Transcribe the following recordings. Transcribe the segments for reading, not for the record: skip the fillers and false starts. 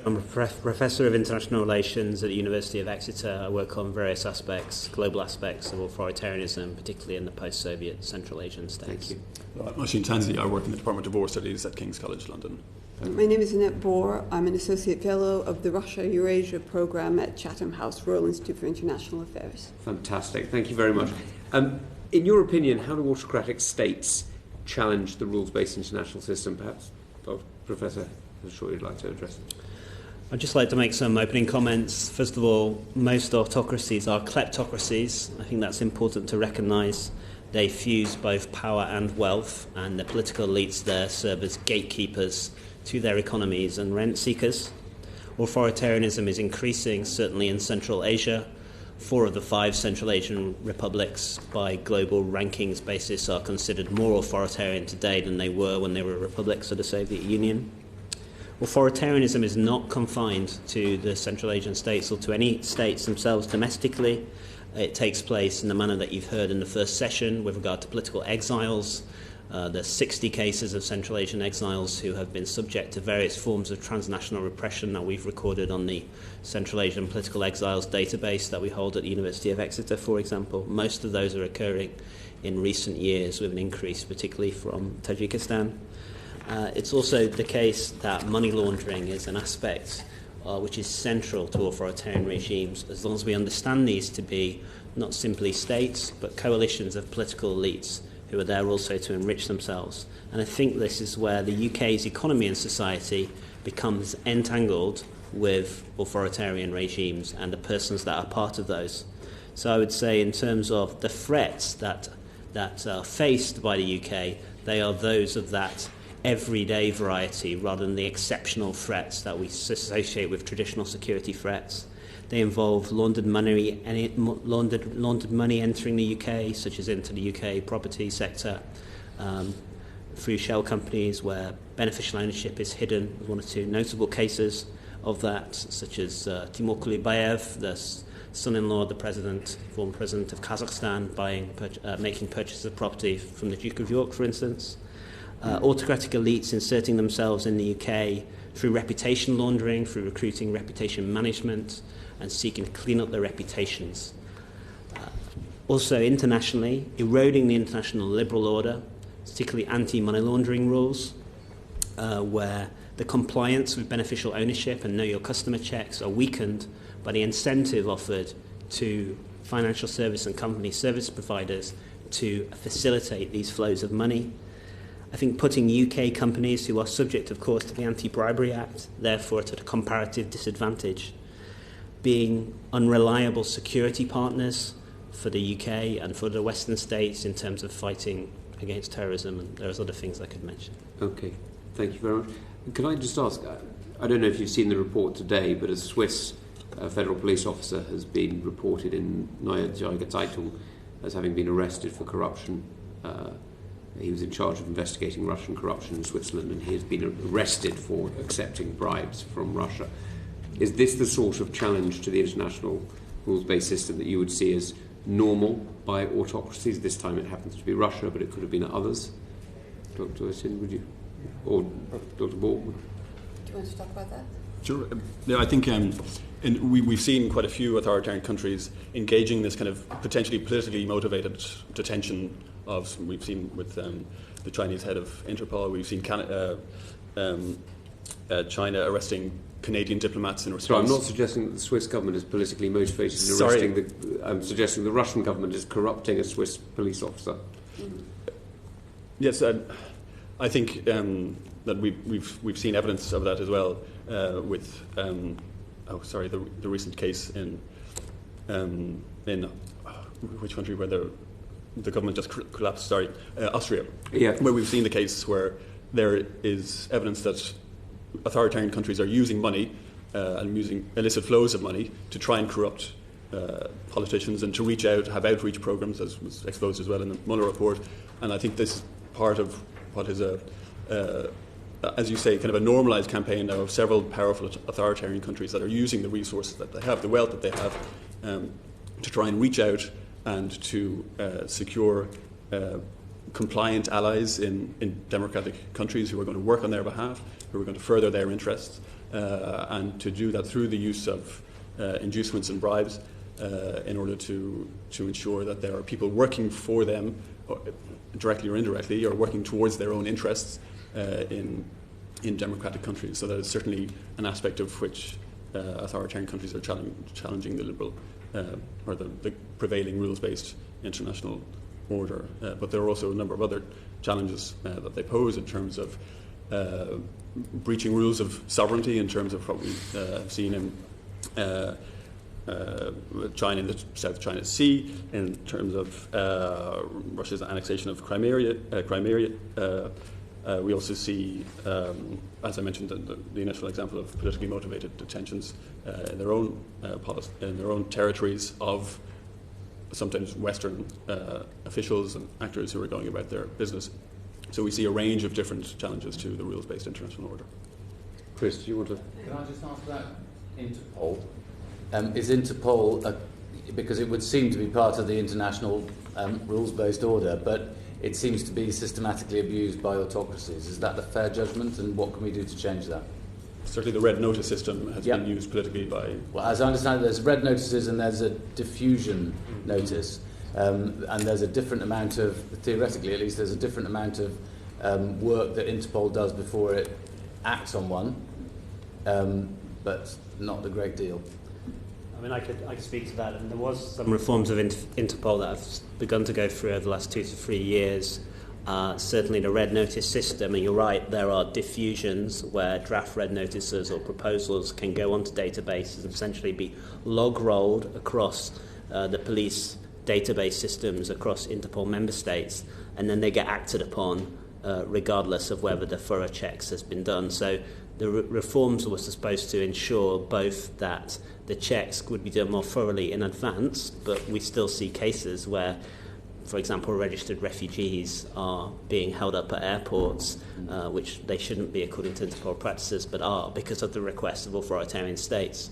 I'm a Professor of International Relations at the University of Exeter. I work on various aspects, global aspects of authoritarianism, particularly in the post-Soviet Central Asian states. Thank you. I'm Oisin Tansey. I work in the Department of War Studies at King's College London. My name is Annette Bohr. I'm an Associate Fellow of the Russia-Eurasia Programme at Chatham House, Royal Institute for International Affairs. Fantastic. Thank you very much. In your opinion, how do autocratic states challenge the rules-based international system? Perhaps, Professor Heathershaw, you'd like to address it. I'd just like to make some opening comments. First of all, most autocracies are kleptocracies. I think that's important to recognise. They fuse both power and wealth, and the political elites there serve as gatekeepers to their economies and rent seekers. Authoritarianism is increasing, certainly in Central Asia. 4 of the 5 Central Asian republics, by global rankings basis, are considered more authoritarian today than they were when they were republics of the Soviet Union. Authoritarianism is not confined to the Central Asian states or to any states themselves domestically. It takes place in the manner that you've heard in the first session with regard to political exiles. There's 60 cases of Central Asian exiles who have been subject to various forms of transnational repression that we've recorded on the Central Asian Political Exiles database that we hold at the University of Exeter, for example. Most of those are occurring in recent years, with an increase particularly from Tajikistan. It's also the case that money laundering is an aspect which is central to authoritarian regimes, as long as we understand these to be not simply states, but coalitions of political elites who are there also to enrich themselves. And I think this is where the UK's economy and society becomes entangled with authoritarian regimes and the persons that are part of those. So I would say in terms of the threats that are faced by the UK, they are those of that everyday variety rather than the exceptional threats that we associate with traditional security threats. They involve laundered money entering the UK, such as into the UK property sector, through shell companies where beneficial ownership is hidden. One or 2 notable cases of that, such as Timur Kulibayev, the son-in-law of the president, former president of Kazakhstan, making purchases of property from the Duke of York, for instance. Autocratic elites inserting themselves in the UK through reputation laundering, through recruiting reputation management, and seeking to clean up their reputations. Also internationally, eroding the international liberal order, particularly anti-money laundering rules, where the compliance with beneficial ownership and know your customer checks are weakened by the incentive offered to financial service and company service providers to facilitate these flows of money. I think putting UK companies, who are subject, of course, to the Anti-Bribery Act, therefore at a comparative disadvantage, being unreliable security partners for the UK and for the Western states in terms of fighting against terrorism, and there's other things I could mention. Okay, thank you very much. Can I just ask, I don't know if you've seen the report today, but a Swiss federal police officer has been reported in Neue Zürcher Zeitung as having been arrested for corruption. He was in charge of investigating Russian corruption in Switzerland, and he has been arrested for accepting bribes from Russia. Is this the sort of challenge to the international rules-based system that you would see as normal by autocracies? This time it happens to be Russia, but it could have been others. Dr. Oisin, would you? Or Dr. Bohr? Do you want to talk about that? Sure. Yeah, I think we've seen quite a few authoritarian countries engaging this kind of potentially politically motivated detention of. We've seen with the Chinese head of Interpol. We've seen China arresting Canadian diplomats in response. So I'm not suggesting that the Swiss government is politically motivated in arresting. I'm suggesting the Russian government is corrupting a Swiss police officer. Yes, I think that we've seen evidence of that as well with the recent case in which country where the government just collapsed. Austria. Yeah. Where we've seen the case where there is evidence that authoritarian countries are using money and using illicit flows of money to try and corrupt politicians and to reach out, have outreach programs, as was exposed as well in the Mueller report. And I think this is part of what is as you say, kind of a normalised campaign now of several powerful authoritarian countries that are using the resources that they have, the wealth that they have, to try and reach out and to secure compliant allies in democratic countries who are going to work on their behalf, who are going to further their interests, and to do that through the use of inducements and bribes in order to ensure that there are people working for them, directly or indirectly, or working towards their own interests in democratic countries. So that is certainly an aspect of which authoritarian countries are challenging the liberal or the prevailing rules-based international order. But there are also a number of other challenges that they pose in terms of breaching rules of sovereignty, in terms of what we've seen in China in the South China Sea, in terms of Russia's annexation of Crimea. We also see, as I mentioned, the initial example of politically motivated detentions in their own territories of sometimes Western officials and actors who are going about their business. So we see a range of different challenges to the rules-based international order. Chris, do you want to? Can I just ask about Interpol? Is Interpol, because it would seem to be part of the international rules-based order, but it seems to be systematically abused by autocracies. Is that a fair judgment, and what can we do to change that? Certainly the red notice system has been used politically by... Well, as I understand it, there's red notices and there's a diffusion notice, and there's a different amount of, theoretically at least, there's a different amount of work that Interpol does before it acts on one, but not a great deal. I mean, I could speak to that, and there was some reforms of Interpol that have begun to go through over the last 2 to 3 years. Certainly the red notice system, and you're right, there are diffusions where draft red notices or proposals can go onto databases and essentially be log-rolled across the police database systems across Interpol member states, and then they get acted upon regardless of whether the thorough checks has been done. So the reforms were supposed to ensure both that the checks would be done more thoroughly in advance, but we still see cases where, for example, registered refugees are being held up at airports, which they shouldn't be according to Interpol practices, but are because of the request of authoritarian states.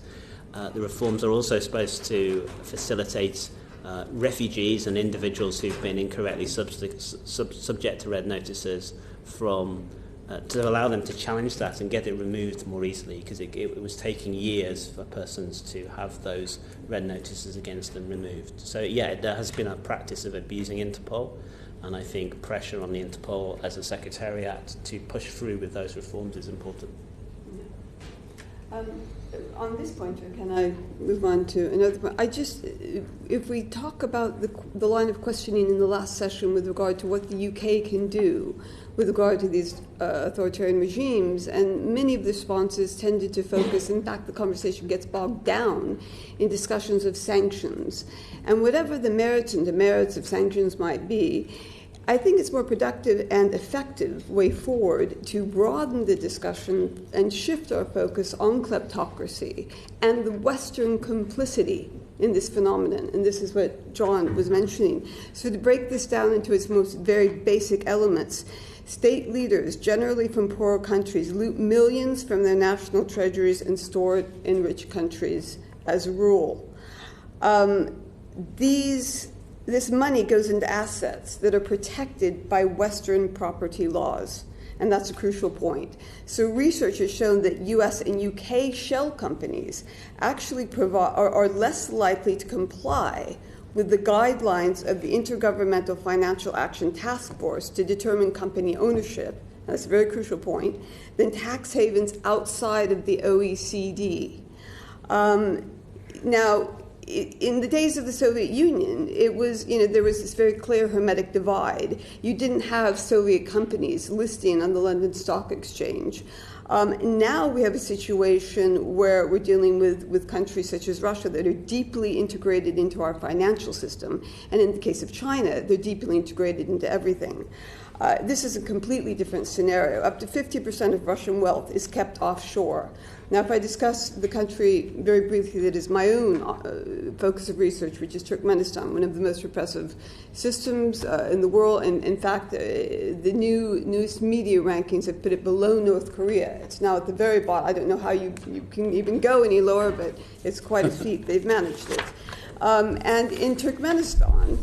The reforms are also supposed to facilitate refugees and individuals who've been incorrectly subject to red notices from to allow them to challenge that and get it removed more easily, because it was taking years for persons to have those red notices against them removed. So yeah, there has been a practice of abusing Interpol, and I think pressure on the Interpol as a secretariat to push through with those reforms is important. On this point, can I move on to another point? If we talk about the line of questioning in the last session with regard to what the UK can do with regard to these authoritarian regimes, and many of the responses tended to focus, in fact, the conversation gets bogged down in discussions of sanctions. And whatever the merits and demerits of sanctions might be, I think it's more productive and effective way forward to broaden the discussion and shift our focus on kleptocracy and the Western complicity in this phenomenon. And this is what John was mentioning. So to break this down into its most very basic elements, state leaders, generally from poorer countries, loot millions from their national treasuries and store it in rich countries as a rule. This money goes into assets that are protected by Western property laws, and that's a crucial point. So research has shown that US and UK shell companies actually are less likely to comply with the guidelines of the Intergovernmental Financial Action Task Force to determine company ownership, that's a very crucial point, than tax havens outside of the OECD. Now, in the days of the Soviet Union, there was this very clear hermetic divide. You didn't have Soviet companies listing on the London Stock Exchange. Now we have a situation where we're dealing with countries such as Russia that are deeply integrated into our financial system. And in the case of China, they're deeply integrated into everything. This is a completely different scenario. Up to 50% of Russian wealth is kept offshore. Now, if I discuss the country very briefly that is my own focus of research, which is Turkmenistan, one of the most repressive systems in the world, and in fact, the newest media rankings have put it below North Korea. It's now at the very bottom. I don't know how you can even go any lower, but it's quite a feat. They've managed it. And in Turkmenistan,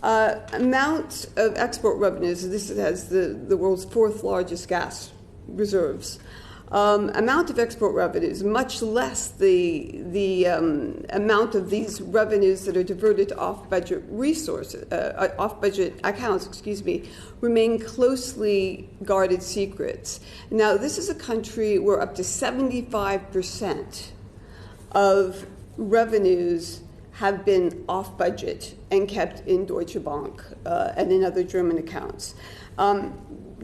Amount of export revenues, this has the world's fourth largest gas reserves. Amount of export revenues, much less the amount of these revenues that are diverted to off-budget resources, off-budget accounts, remain closely guarded secrets. Now, this is a country where up to 75% of revenues have been off-budget and kept in Deutsche Bank and in other German accounts. Now,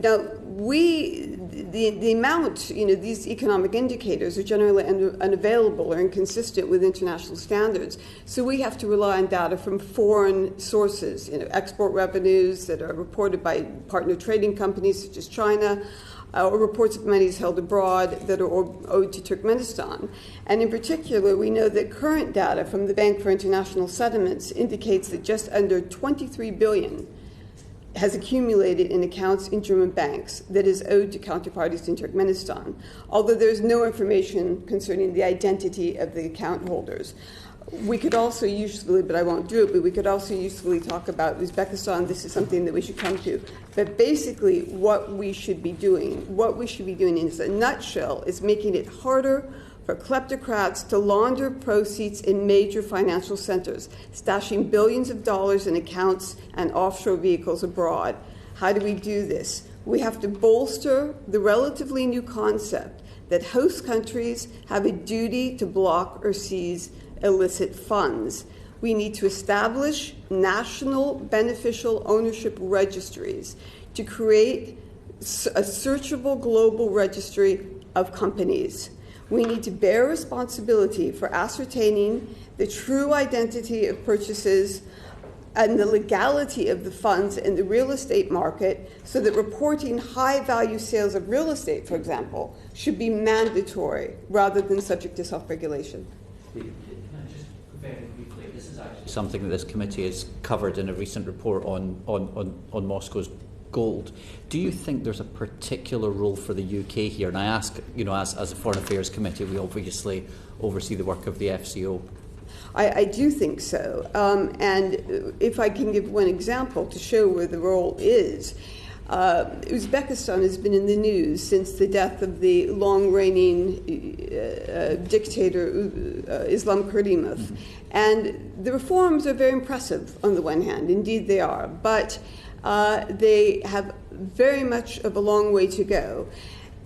the amount, these economic indicators are generally unavailable or inconsistent with international standards. So we have to rely on data from foreign sources, export revenues that are reported by partner trading companies such as China, or reports of monies held abroad that are owed to Turkmenistan. And in particular, we know that current data from the Bank for International Settlements indicates that just under 23 billion has accumulated in accounts in German banks that is owed to counterparties in Turkmenistan, although there's no information concerning the identity of the account holders. We could also usefully, but I won't do it, but we could also usefully talk about Uzbekistan. This is something that we should come to. But basically what we should be doing in a nutshell is making it harder for kleptocrats to launder proceeds in major financial centers, stashing billions of dollars in accounts and offshore vehicles abroad. How do we do this? We have to bolster the relatively new concept that host countries have a duty to block or seize illicit funds. We need to establish national beneficial ownership registries to create a searchable global registry of companies. We need to bear responsibility for ascertaining the true identity of purchases and the legality of the funds in the real estate market, so that reporting high-value sales of real estate, for example, should be mandatory rather than subject to self-regulation. Can I just very briefly, this is actually something that this committee has covered in a recent report on Moscow's gold. Do you think there's a particular role for the UK here? And I ask, as a Foreign Affairs Committee, we obviously oversee the work of the FCO. I do think so. And if I can give one example to show where the role is, Uzbekistan has been in the news since the death of the long-reigning dictator Islam Karimov. Mm-hmm. And the reforms are very impressive on the one hand. Indeed they are. But they have very much of a long way to go.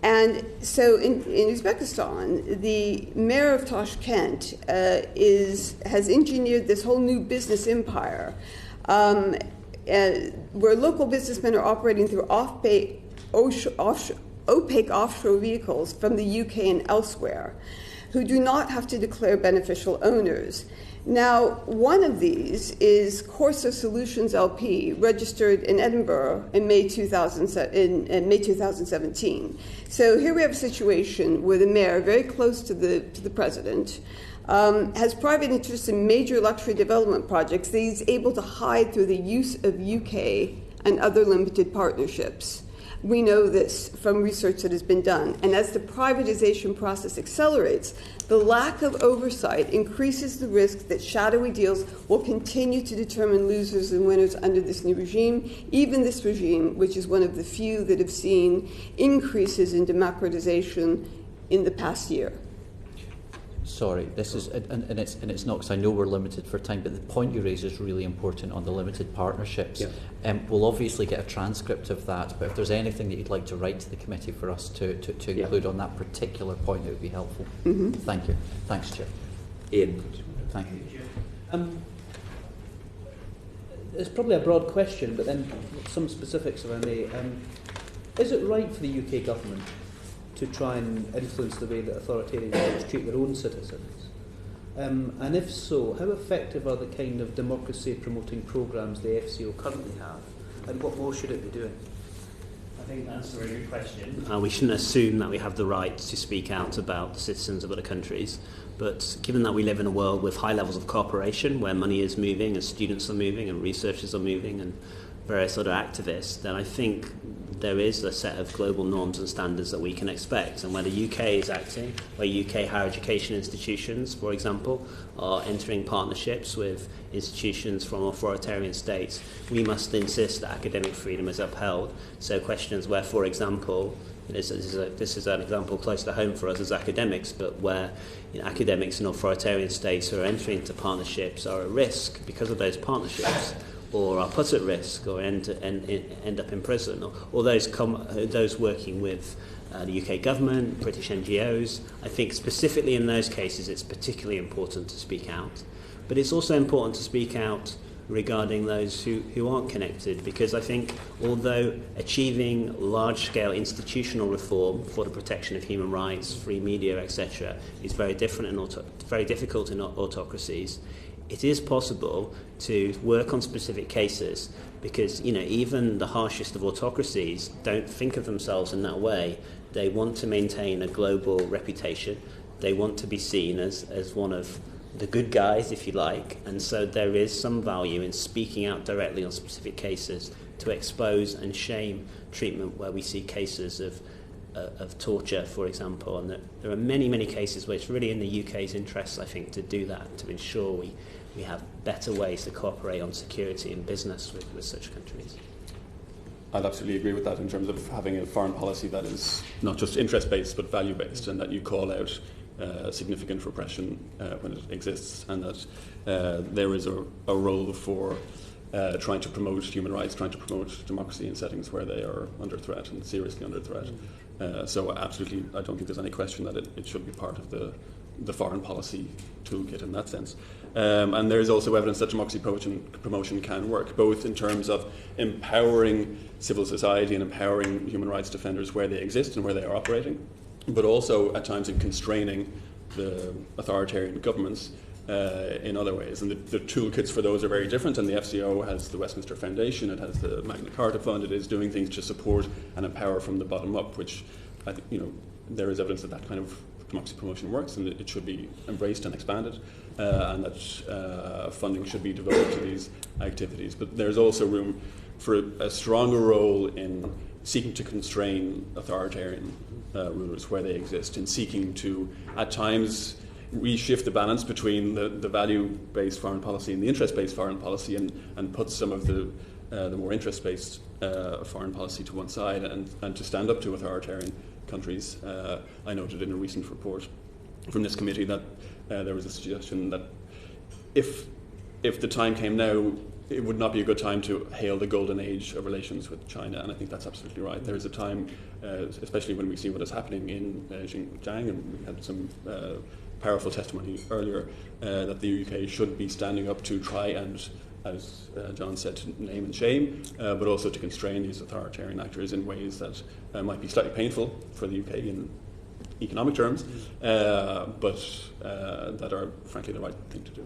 And so in Uzbekistan, the mayor of Tashkent has engineered this whole new business empire where local businessmen are operating through opaque offshore vehicles from the UK and elsewhere, who do not have to declare beneficial owners. Now, one of these is Corso Solutions LP, registered in Edinburgh in May 2017. So here we have a situation where the mayor, very close to the president, has private interests in major luxury development projects that he's able to hide through the use of UK and other limited partnerships. We know this from research that has been done. And as the privatization process accelerates, the lack of oversight increases the risk that shadowy deals will continue to determine losers and winners under this new regime, even this regime, which is one of the few that have seen increases in democratization in the past year. Sorry, this is, and it's not because I know we're limited for time, but the point you raise is really important on the limited partnerships. Yeah. We'll obviously get a transcript of that, but if there's anything that you'd like to write to the committee for us to include on that particular point, it would be helpful. Mm-hmm. Thank you. Thanks, Chair. Ian. Thank you. It's probably a broad question, but then some specifics, if I may. Is it right for the UK government to try and influence the way that authoritarian states treat their own citizens? And if so, how effective are the kind of democracy-promoting programmes the FCO currently have, and what more should it be doing? I think that's a very good question. We shouldn't assume that we have the right to speak out about the citizens of other countries, but given that we live in a world with high levels of cooperation, where money is moving, and students are moving, and researchers are moving, and various other activists, then I think there is a set of global norms and standards that we can expect, and where the UK is acting, where UK higher education institutions, for example, are entering partnerships with institutions from authoritarian states, we must insist that academic freedom is upheld. So questions where, for example, this is an example close to home for us as academics, but where academics in authoritarian states who are entering into partnerships are at risk because of those partnerships, or are put at risk, or end up in prison, or those working with the UK government, British NGOs. I think specifically in those cases it's particularly important to speak out. But it's also important to speak out regarding those who aren't connected, because I think although achieving large-scale institutional reform for the protection of human rights, free media, etc., is very different and very difficult in autocracies, it is possible to work on specific cases, because even the harshest of autocracies don't think of themselves in that way. They want to maintain a global reputation. They want to be seen as one of the good guys, if you like, and so there is some value in speaking out directly on specific cases to expose and shame treatment where we see cases of torture, for example, and there are many cases where it's really in the UK's interests, I think, to do that, to ensure we have better ways to cooperate on security and business with such countries. I'd absolutely agree with that in terms of having a foreign policy that is not just interest-based but value-based, and that you call out significant repression when it exists, and that there is a role for trying to promote human rights, trying to promote democracy in settings where they are under threat and seriously under threat. So absolutely, I don't think there's any question that it should be part of the foreign policy toolkit in that sense. And there is also evidence that democracy promotion can work, both in terms of empowering civil society and empowering human rights defenders where they exist and where they are operating, but also at times in constraining the authoritarian governments in other ways. And the toolkits for those are very different, and the FCO has the Westminster Foundation, it has the Magna Carta Fund, it is doing things to support and empower from the bottom up, which I think, there is evidence that kind of democracy promotion works, and it should be embraced and expanded, and that funding should be devoted to these activities. But there's also room for a stronger role in seeking to constrain authoritarian rulers where they exist, in seeking to, at times, reshift the balance between the value-based foreign policy and the interest-based foreign policy, and put some of the more interest-based foreign policy to one side, and to stand up to authoritarian countries. I noted in a recent report from this committee that there was a suggestion that if the time came now, it would not be a good time to hail the golden age of relations with China, and I think that's absolutely right. There is a time, especially when we see what is happening in Xinjiang, and we had some powerful testimony earlier, that the UK should be standing up to try and, as John said, to name and shame, but also to constrain these authoritarian actors in ways that might be slightly painful for the UK in economic terms, but that are frankly the right thing to do.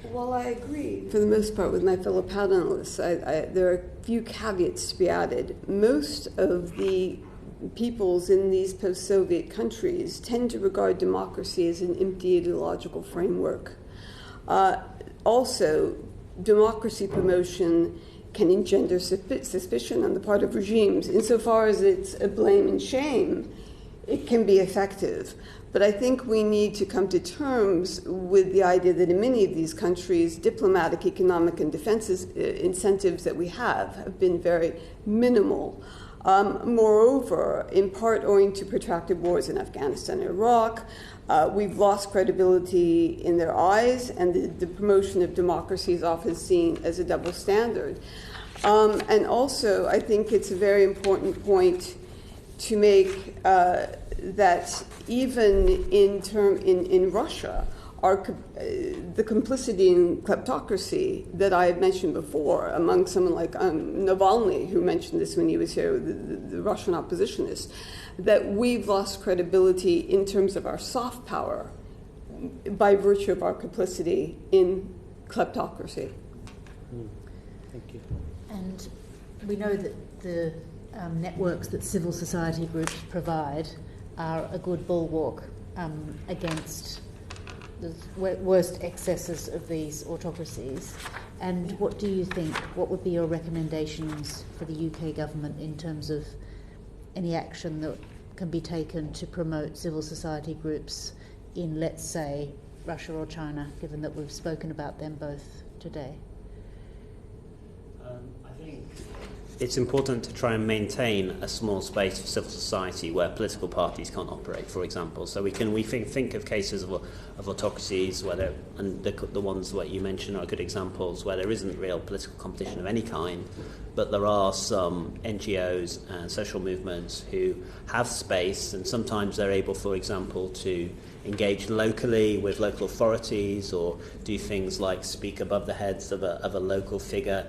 Well, I agree for the most part with my fellow panelists. There are a few caveats to be added. Most of the peoples in these post-Soviet countries tend to regard democracy as an empty ideological framework. Also, democracy promotion can engender suspicion on the part of regimes. Insofar as it's a blame and shame, it can be effective. But I think we need to come to terms with the idea that in many of these countries, diplomatic, economic, and defense incentives that we have been very minimal. Moreover, in part owing to protracted wars in Afghanistan and Iraq, we've lost credibility in their eyes, and the promotion of democracy is often seen as a double standard. And also, I think it's a very important point to make that even in Russia, the complicity in kleptocracy that I had mentioned before, among someone like Navalny, who mentioned this when he was here, the Russian oppositionist, that we've lost credibility in terms of our soft power by virtue of our complicity in kleptocracy. Thank you. And we know that the networks that civil society groups provide are a good bulwark against the worst excesses of these autocracies. And what do you think, what would be your recommendations for the UK government in terms of any action that can be taken to promote civil society groups in, let's say, Russia or China, given that we've spoken about them both today? I think it's important to try and maintain a small space for civil society where political parties can't operate, for example. So we think of cases of autocracies where and the ones that you mentioned are good examples where there isn't real political competition of any kind, but there are some NGOs and social movements who have space, and sometimes they're able, for example, to engage locally with local authorities or do things like speak above the heads of a local figure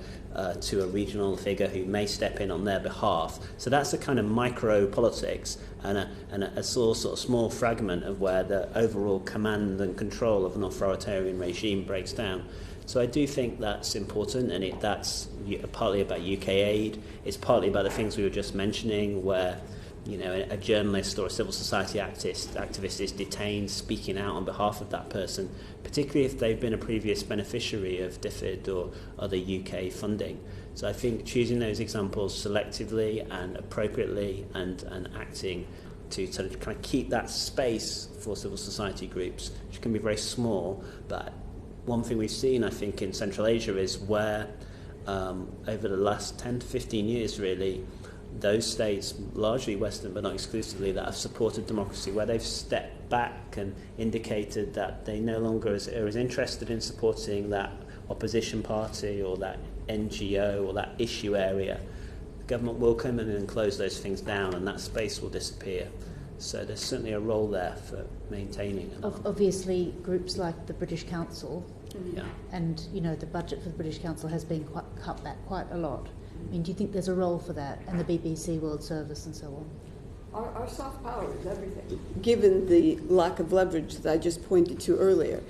to a regional figure who may step in on their behalf. So that's a kind of micro politics and a sort of small fragment of where the overall command and control of an authoritarian regime breaks down. So I do think that's important, and that's partly about UK aid. It's partly about the things we were just mentioning, where a journalist or a civil society activist is detained speaking out on behalf of that person, particularly if they've been a previous beneficiary of DFID or other UK funding. So I think choosing those examples selectively and appropriately and acting to sort of kind of keep that space for civil society groups, which can be very small. But one thing we've seen, I think, in Central Asia is where over the last 10 to 15 years, really, those states, largely Western but not exclusively, that have supported democracy, where they've stepped back and indicated that they no longer are as interested in supporting that opposition party or that NGO or that issue area, the government will come in and close those things down, and that space will disappear. So there's certainly a role there for maintaining. Obviously, groups like the British Council, yeah. And the budget for the British Council has been cut back quite a lot. I mean, do you think there's a role for that, and the BBC World Service and so on? Our soft power is everything. Given the lack of leverage that I just pointed to earlier,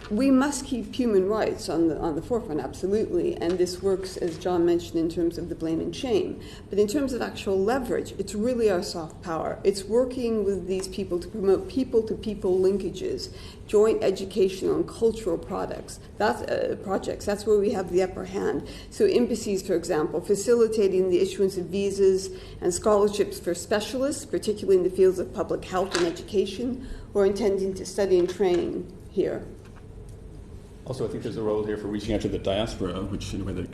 we must keep human rights on the forefront, absolutely, and this works, as John mentioned, in terms of the blame and shame. But in terms of actual leverage, it's really our soft power. It's working with these people to promote people-to-people linkages, joint educational and cultural projects. That's where we have the upper hand. So embassies, for example, facilitating the issuance of visas and scholarships for specialists, particularly in the fields of public health and education, who are intending to study and train here. Also, I think there's a role here for reaching out to the diaspora, which in a way the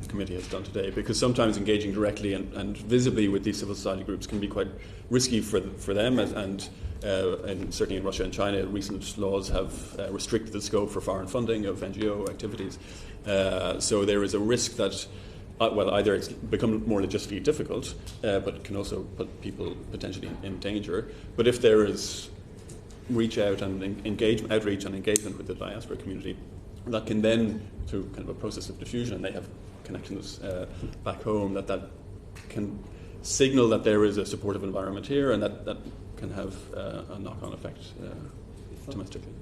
committee has done today, because sometimes engaging directly and visibly with these civil society groups can be quite risky for them, and certainly in Russia and China, recent laws have restricted the scope for foreign funding of NGO activities. So there is a risk that, either it's become more logistically difficult, but can also put people potentially in danger. But if there is outreach and engagement with the diaspora community, that can then, through kind of a process of diffusion, and they have connections back home, that can signal that there is a supportive environment here, and that can have a knock-on effect domestically.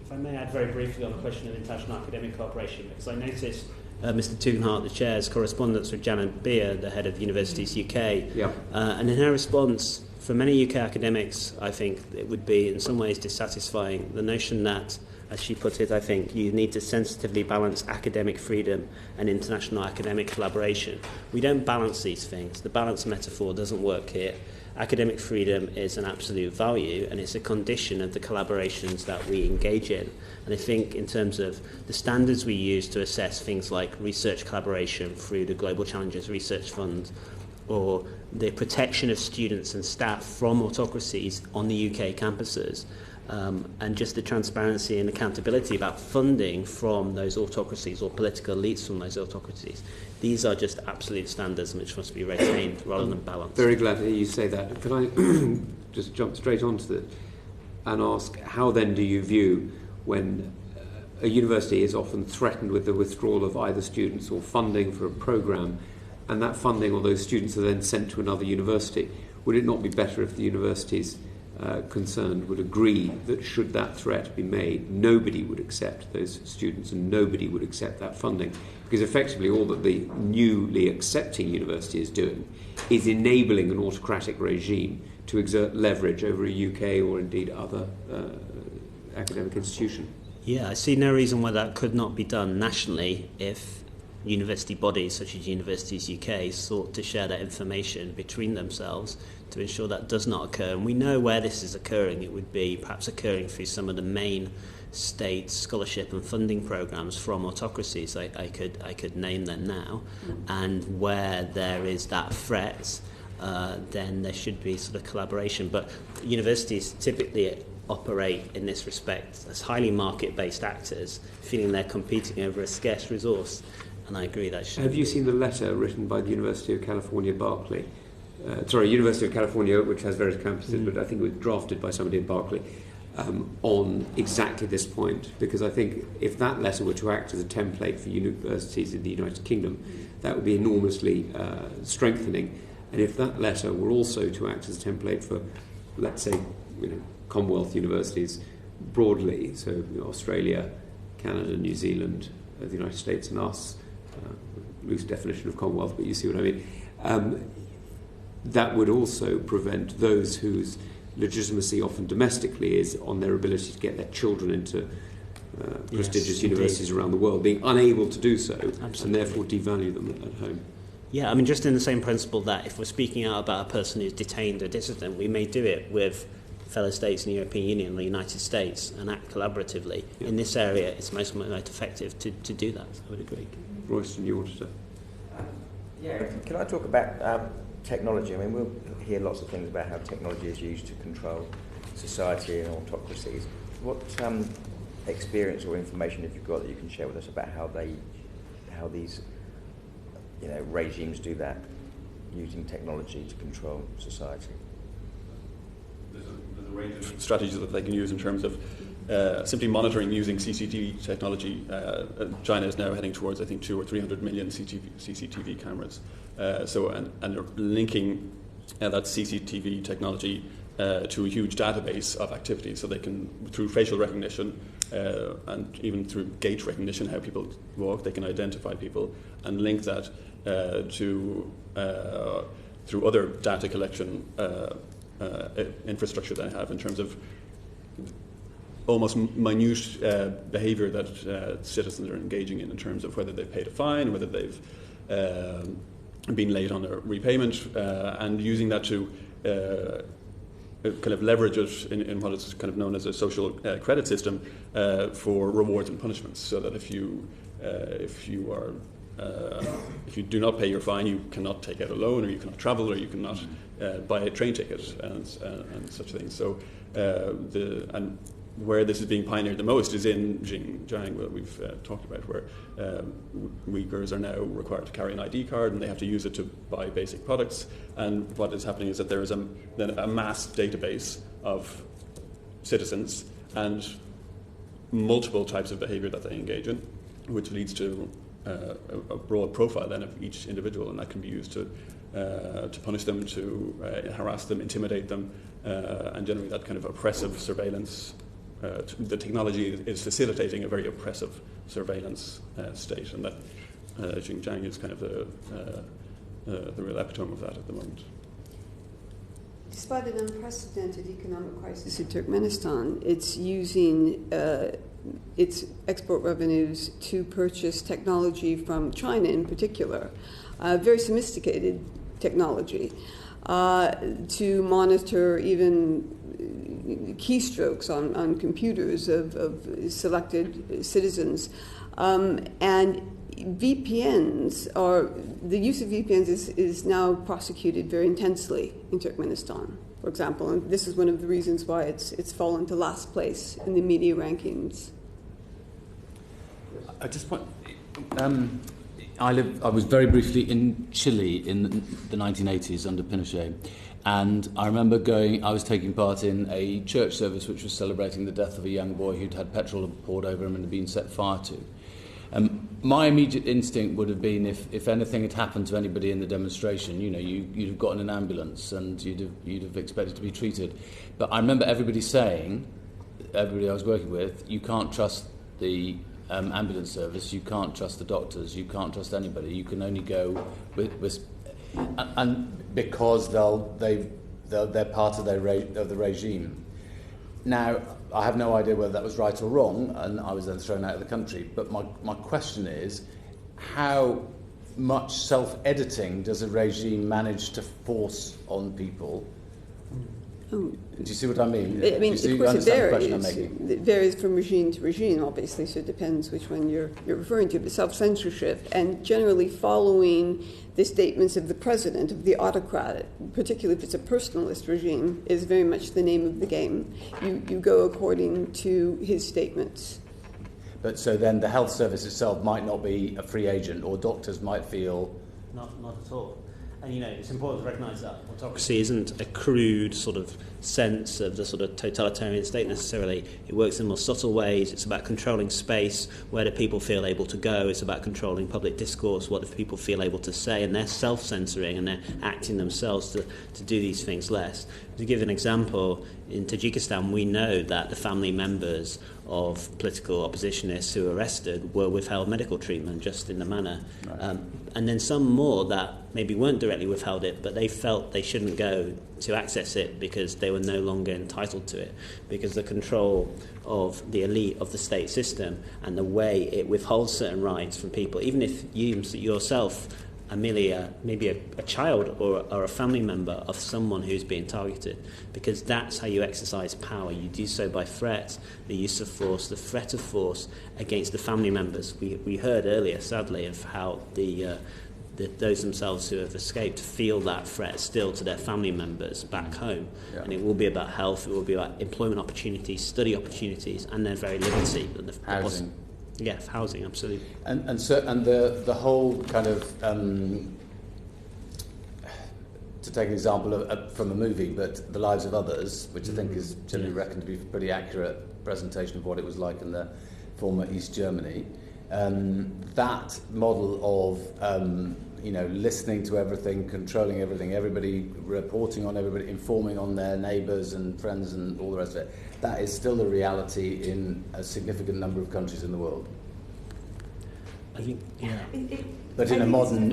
If I may add very briefly on the question of international academic cooperation, because I noticed Mr. Tugendhat, the chair's correspondence with Janet Beer, the head of Universities UK, and in her response, for many UK academics, I think it would be in some ways dissatisfying, the notion that, as she put it, I think you need to sensitively balance academic freedom and international academic collaboration. We don't balance these things. The balance metaphor doesn't work here. Academic freedom is an absolute value, and it's a condition of the collaborations that we engage in. And I think in terms of the standards we use to assess things like research collaboration through the Global Challenges Research Fund, or the protection of students and staff from autocracies on the UK campuses, and just the transparency and accountability about funding from those autocracies or political elites from those autocracies. These are just absolute standards which must be retained rather than balanced. Very glad to hear you say that. Can I just jump straight onto that and ask, how then do you view when a university is often threatened with the withdrawal of either students or funding for a programme, and that funding or those students are then sent to another university? Would it not be better if the universities concerned would agree that should that threat be made, nobody would accept those students and nobody would accept that funding? Because effectively all that the newly accepting university is doing is enabling an autocratic regime to exert leverage over a UK or indeed other academic institution. Yeah, I see no reason why that could not be done nationally if university bodies such as Universities UK sought to share that information between themselves to ensure that does not occur. And we know where this is occurring. It would be perhaps occurring through some of the main state scholarship and funding programs from autocracies. I could name them now. And where there is that threat, then there should be sort of collaboration. But universities typically operate in this respect as highly market-based actors, feeling they're competing over a scarce resource. And I agree that should. Have you seen the letter written by the University of California, Berkeley? University of California, which has various campuses, but I think it was drafted by somebody in Berkeley on exactly this point. Because I think if that letter were to act as a template for universities in the United Kingdom, that would be enormously strengthening. And if that letter were also to act as a template for, let's say, Commonwealth universities broadly, so Australia, Canada, New Zealand, the United States and us, loose definition of Commonwealth, but you see what I mean, that would also prevent those whose legitimacy often domestically is on their ability to get their children into prestigious universities around the world, being unable to do so. Absolutely. And therefore devalue them at home. Yeah, I mean, just in the same principle that if we're speaking out about a person who's detained or dissident, we may do it with fellow states in the European Union and the United States and act collaboratively. Yeah. In this area, it's most effective to do that. I would agree. Royston, you wanted to? Can I talk about technology? I mean, we'll hear lots of things about how technology is used to control society and autocracies. What experience or information have you got that you can share with us about how these regimes do that, using technology to control society? There's a range of strategies that they can use in terms of simply monitoring using CCTV technology. China is now heading towards, I think, 200 or 300 million CCTV cameras. And they're linking that CCTV technology to a huge database of activities, so they can, through facial recognition and even through gait recognition, how people walk, they can identify people and link that through other data collection infrastructure they have in terms of almost minute behaviour that citizens are engaging in terms of whether they've paid a fine, whether they've been late on their repayment, and using that to kind of leverage it in what is kind of known as a social credit system for rewards and punishments, so that if you do not pay your fine, you cannot take out a loan, or you cannot travel, or you cannot buy a train ticket, and such things. So and where this is being pioneered the most is in Xinjiang, that we've talked about, where Uyghurs are now required to carry an ID card and they have to use it to buy basic products. And what is happening is that there is a mass database of citizens and multiple types of behaviour that they engage in, which leads to a broad profile then of each individual, and that can be used to punish them, to harass them, intimidate them, and generally that kind of oppressive surveillance. The technology is facilitating a very oppressive surveillance state, and that Xinjiang is kind of the real epitome of that at the moment. Despite an unprecedented economic crisis in Turkmenistan, it's using its export revenues to purchase technology from China in particular, very sophisticated technology, to monitor even keystrokes on computers of selected citizens. And VPNs the use of VPNs is now prosecuted very intensely in Turkmenistan, for example, and this is one of the reasons why it's fallen to last place in the media rankings. I just want. I was very briefly in Chile in the 1980s under Pinochet, and I remember I was taking part in a church service which was celebrating the death of a young boy who'd had petrol poured over him and had been set fire to. My immediate instinct would have been, if anything had happened to anybody in the demonstration, you'd have gotten an ambulance and you'd have expected to be treated. But I remember everybody I was working with, you can't trust the ambulance service, you can't trust the doctors, you can't trust anybody. You can only go with and because they're part of the regime. Now, I have no idea whether that was right or wrong, and I was then thrown out of the country. But my question is, how much self-editing does a regime manage to force on people? Do you see what I mean? I mean, Do you of course, understand the question I'm making? It varies from regime to regime, obviously, so it depends which one you're referring to. But self-censorship and generally following the statements of the president, of the autocrat, particularly if it's a personalist regime, is very much the name of the game. You go according to his statements. But so then the health service itself might not be a free agent, or doctors might feel... Not at all. And, you know, it's important to recognise that autocracy isn't a crude sort of sense of the sort of totalitarian state necessarily. It works in more subtle ways. It's about controlling space. Where do people feel able to go? It's about controlling public discourse. What do people feel able to say? And they're self-censoring and they're acting themselves to do these things less. To give an example, in Tajikistan, we know that the family members of political oppositionists who were arrested were withheld medical treatment just in the manner. Right. And then some more that maybe weren't directly withheld it, but they felt they shouldn't go to access it because they were no longer entitled to it, because the control of the elite of the state system and the way it withholds certain rights from people, even if you yourself are merely maybe a child or a family member of someone who's being targeted, because that's how you exercise power. You do so by threat, the use of force, the threat of force against the family members. We heard earlier, sadly, of how those themselves who have escaped feel that threat still to their family members back home. Yeah. And it will be about health, it will be about employment opportunities, study opportunities, and their very liberty. Housing. Yes, housing, absolutely. And the whole kind of, to take an example from a movie, but The Lives of Others, which I think is generally reckoned to be a pretty accurate presentation of what it was like in the former East Germany. That model of listening to everything, controlling everything, everybody reporting on everybody, informing on their neighbours and friends and all the rest of it, that is still a reality in a significant number of countries in the world. I think, yeah. But in a modern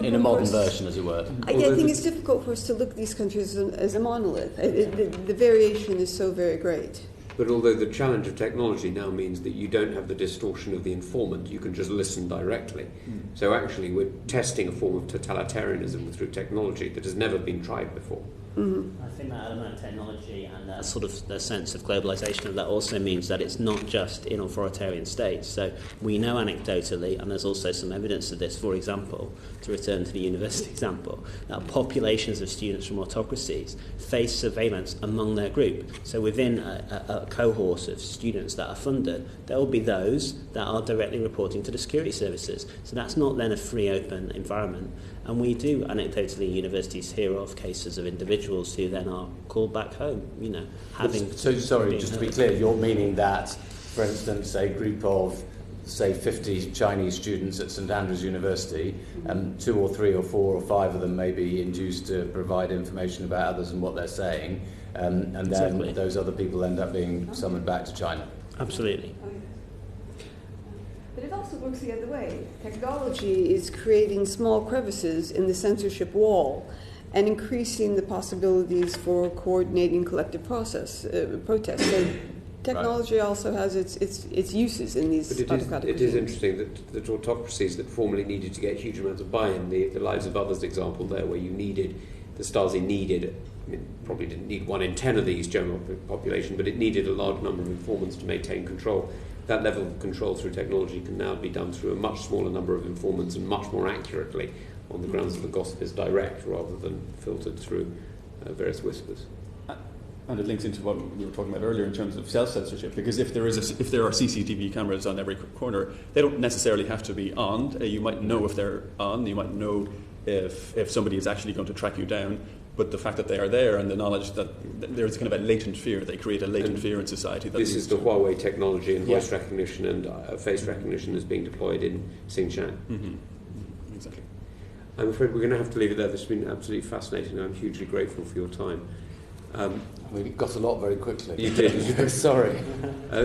version, as it were. I think it's difficult for us to look at these countries as a monolith. The variation is so very great. But although the challenge of technology now means that you don't have the distortion of the informant, you can just listen directly. So actually we're testing a form of totalitarianism through technology that has never been tried before. I think that element of technology and that sort of the sense of globalisation of that also means that it's not just in authoritarian states. So we know anecdotally, and there's also some evidence of this, for example, to return to the university example, that populations of students from autocracies face surveillance among their group. So within a cohort of students that are funded, there will be those that are directly reporting to the security services. So that's not then a free, open environment. And we do anecdotally universities hear of cases of individuals who then are called back home, having... So, sorry, just to be clear, you're meaning that, for instance, a group of, say, 50 Chinese students at St Andrews University, and 2 or 3 or 4 or 5 of them may be induced to provide information about others and what they're saying, and then exactly. Those other people end up being summoned back to China. Absolutely. But it also works the other way. Technology is creating small crevices in the censorship wall and increasing the possibilities for coordinating collective protests. So technology also has its uses in these autocratic regimes. It is interesting that the autocracies that formerly needed to get huge amounts of buy-in, the Lives of Others example there, where the Stasi needed, probably didn't need 1 in 10 of these general population, but it needed a large number of informants to maintain control. That level of control through technology can now be done through a much smaller number of informants and much more accurately on the grounds that the gossip is direct rather than filtered through various whispers. And it links into what we were talking about earlier in terms of self-censorship, because if there are CCTV cameras on every corner, they don't necessarily have to be on. You might know if they're on, you might know if somebody is actually going to track you down, but the fact that they are there and the knowledge that there's kind of a latent fear, they create a latent fear in society. This is the Huawei technology and voice recognition and face recognition is being deployed in Xinjiang. Exactly. I'm afraid we're going to have to leave it there. This has been absolutely fascinating. I'm hugely grateful for your time. We got a lot very quickly. You did. Sorry.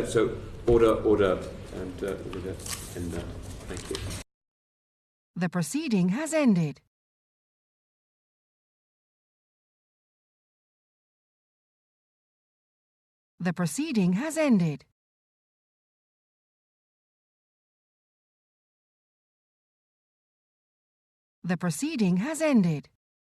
So order, and we're going to end that. Thank you. The proceeding has ended. The proceeding has ended. The proceeding has ended.